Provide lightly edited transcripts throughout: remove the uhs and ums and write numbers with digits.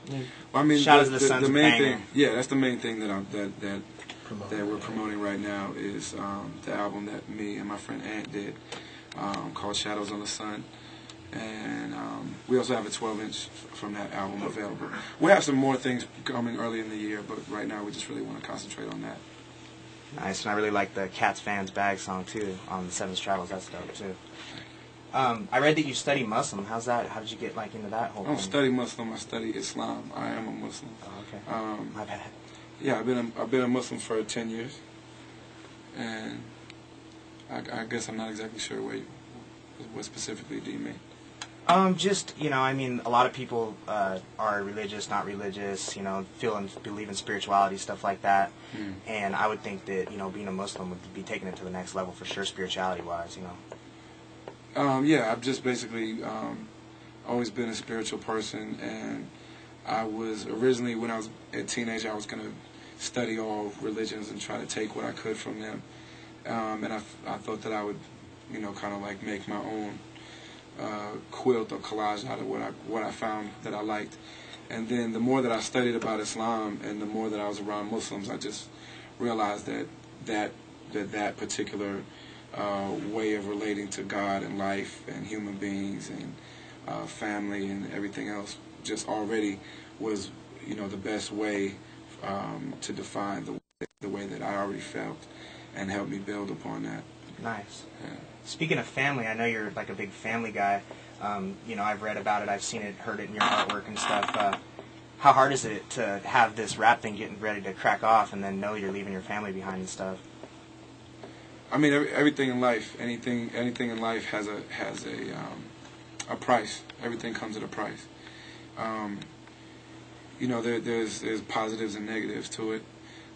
Well, I mean, Shadows of the Sun's the a main banger. thing, yeah, that's the main thing that we're promoting right now is the album that me and my friend Ant did called Shadows on the Sun. And we also have a 12-inch from that album available. We'll have some more things coming early in the year, but right now we just really want to concentrate on that. Nice, and I really like the Cats Fans Bag song too on the Seven's Travels. That's dope too. I read that you study Muslim. How's that? How did you get into that whole I don't thing? study Muslim. I study Islam. I am a Muslim. Oh, okay. My bad. Yeah, I've been a Muslim for 10 years, and I guess I'm not exactly sure what specifically do you mean? Just, I mean, a lot of people are religious, not religious, believe in spirituality, stuff like that. And I would think that, being a Muslim would be taking it to the next level for sure, spirituality-wise, Yeah, I've just basically always been a spiritual person, and I was originally, when I was a teenager, I was going to study all religions and try to take what I could from them. And I thought that I would, kind of like make my own quilt or collage out of what I found that I liked. And then the more that I studied about Islam and the more that I was around Muslims, I just realized that particular way of relating to God and life and human beings and family and everything else just already was, the best way to define the way that I already felt and help me build upon that. Nice. Yeah. Speaking of family, I know you're like a big family guy. I've read about it, I've seen it, heard it in your artwork and stuff. How hard is it to have this rap thing getting ready to crack off and then know you're leaving your family behind and stuff? I mean, everything in life, anything in life has a price. Everything comes at a price. There's positives and negatives to it.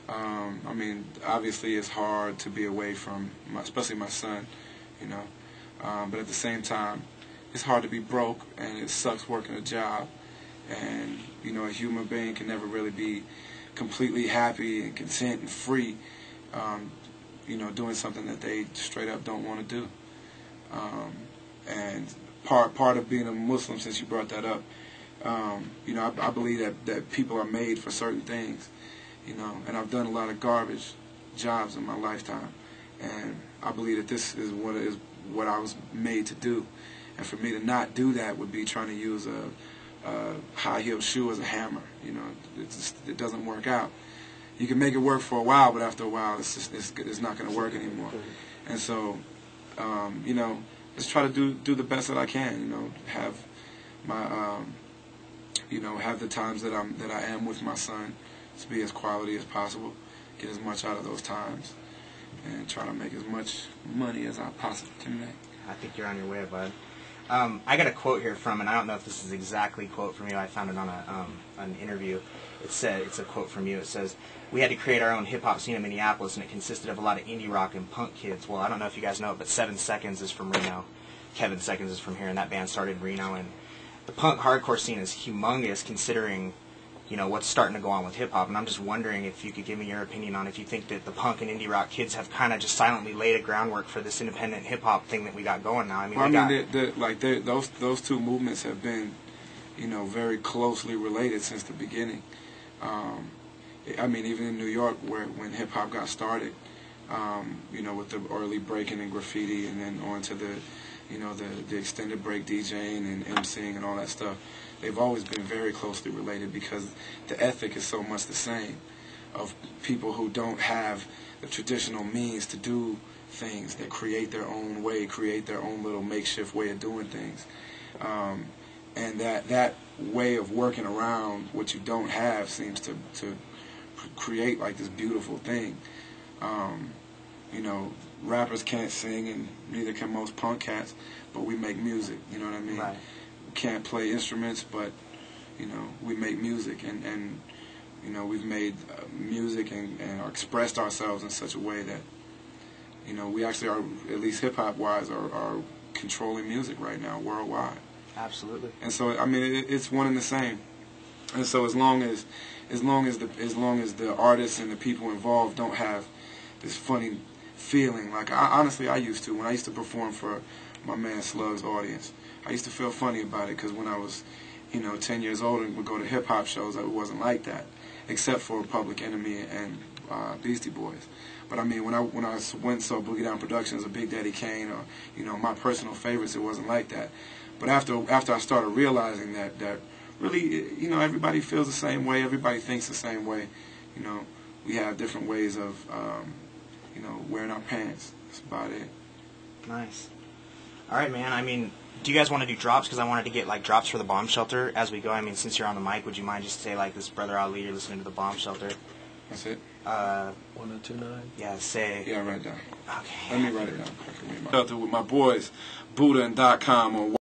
I mean, obviously it's hard to be away from, especially my son, but at the same time, it's hard to be broke, and it sucks working a job. And, a human being can never really be completely happy and content and free, doing something that they straight up don't want to do. And part of being a Muslim, since you brought that up, I believe that people are made for certain things, and I've done a lot of garbage jobs in my lifetime, and I believe that this is what I was made to do. And for me to not do that would be trying to use a high-heel shoe as a hammer. It doesn't work out. You can make it work for a while, but after a while, it's not going to work anymore. And so, just try to do the best that I can. Have my, have the times that I am with my son to be as quality as possible, get as much out of those times, and try to make as much money as I possibly can make. I think you're on your way, bud. I got a quote here from, and I don't know if this is exactly a quote from you. I found it on an interview. It's a quote from you. It says, "We had to create our own hip-hop scene in Minneapolis, and it consisted of a lot of indie rock and punk kids." Well, I don't know if you guys know it, but 7 Seconds is from Reno. Kevin Seconds is from here, and that band started in Reno. And the punk hardcore scene is humongous considering, what's starting to go on with hip-hop. And I'm just wondering if you could give me your opinion on if you think that the punk and indie rock kids have kind of just silently laid a groundwork for this independent hip-hop thing that we got going now. Those two movements have been, very closely related since the beginning. Even in New York, when hip-hop got started, with the early breaking and graffiti, and then on to the extended break DJing and MCing and all that stuff, they've always been very closely related because the ethic is so much the same of people who don't have the traditional means to do things, that create their own way, create their own little makeshift way of doing things. And that way of working around what you don't have seems to create like this beautiful thing. Rappers can't sing, and neither can most punk cats, but we make music, you know what I mean? Right. We can't play instruments, but, we make music, and we've made music and expressed ourselves in such a way that, we actually are, at least hip-hop-wise, are controlling music right now worldwide. Absolutely. And so, it's one and the same. And so as long as the artists and the people involved don't have this funny feeling, like honestly I used to, when I used to perform for my man Slug's audience, I used to feel funny about it because when I was 10 years old and would go to hip-hop shows, it wasn't like that, except for Public Enemy and Beastie Boys. But I mean, when I went and saw Boogie Down Productions or Big Daddy Kane or my personal favorites, it wasn't like that. But after I started realizing that really, everybody feels the same way, everybody thinks the same way. We have different ways of wearing our pants. That's about it. Nice. All right, man. I mean, do you guys want to do drops? Because I wanted to get like drops for the bomb shelter as we go. I mean, since you're on the mic, would you mind just say like this, Brother Ali, you're listening to the bomb shelter? That's it. 1029. Yeah, say. Yeah, write it down. Okay. Let me write it down. I can read my with my boys, Buddha and .com on